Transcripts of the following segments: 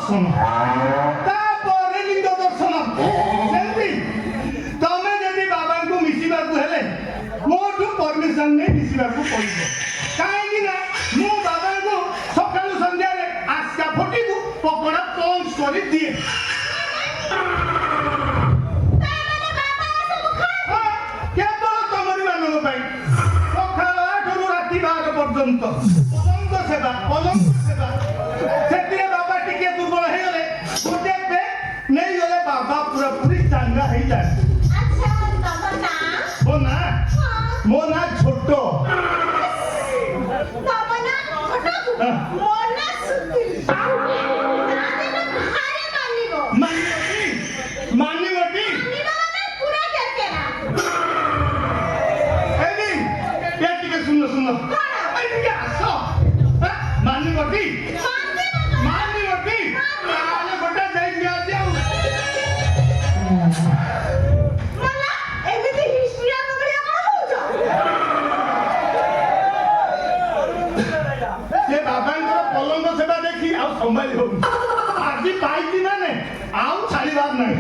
दर्शन तापर लिंग दर्शन सेमती तमे जदि बाबा को मिसिबा को हेले मोठू परमिशन ने मिसिबा को पड़िबो काहेकि ना मु बाबा को सकाळु संध्या रे आस्का फटी को पकोड़ा पॉन्च करी दिए केवल तमरी मानव पाई सकाळ 8 रु राति 12 पर्यंत पलंग सेवा सेतिरे बाबा टिके दुर्बल हे गले गोटे पे नहीं गले बाबा पूरा पूरी चांगा हे जाए अच्छा तब ना मो ना छोटो तब ना छोटो मोर ना सुतिल दादी ना भारे मानिबो ना पूरा करके ना एदी ये टिके सुन आई टिके आसो मानिबो ताले गोटा जाई दिया जाऊ मला एमिति हिस्ट्री आ बगड़िया कोन होजो से बाबांकर पलंग सेवा देखी आ संभाली हो आज पाइती माने आउ छाड़ीबार नहीं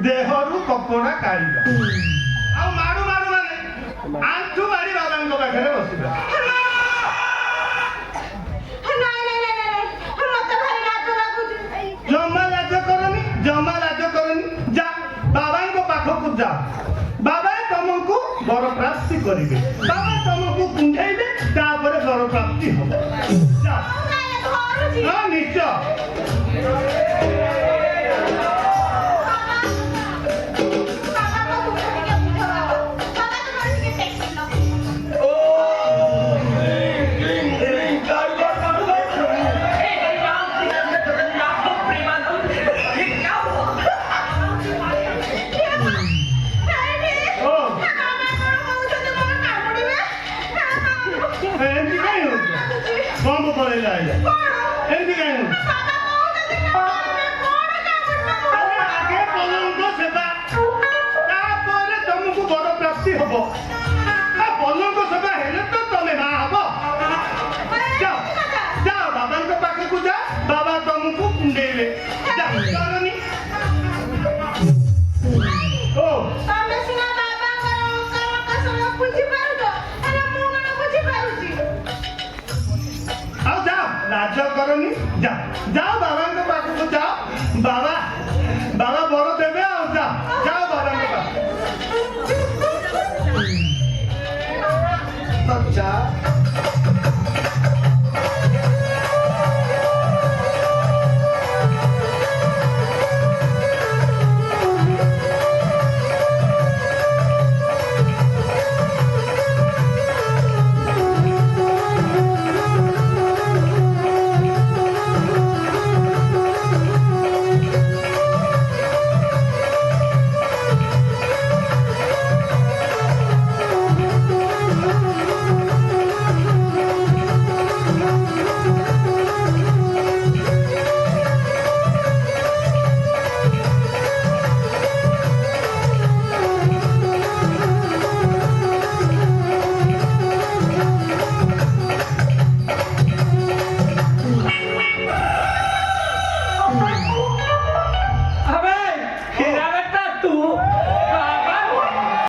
देहरु पकोड़ा काढ़िबा आ मारू माने आंठू मारी बाबांको पाखरे बसिबा नहीं हम तो भारी लाज लागुची जमा लाज करनी जा बाबांको पाखकु जा बाबा तुमको वर प्राप्ति करिवे बाबा तुमको कुंढाइबे तापर वर प्राप्ति हो जा हां निश्चय बाबा तुमको कुंडेले जानी ओ तमे सिना बाबा का सब बुझी पारुतो अरे मु गण बुझी पारुची आओ जाओ लाज करनी जाओ बाबा के पास को जाओ बाबा बड़ देबे आओ जाओ बाबा के पास अच्छा ବାବା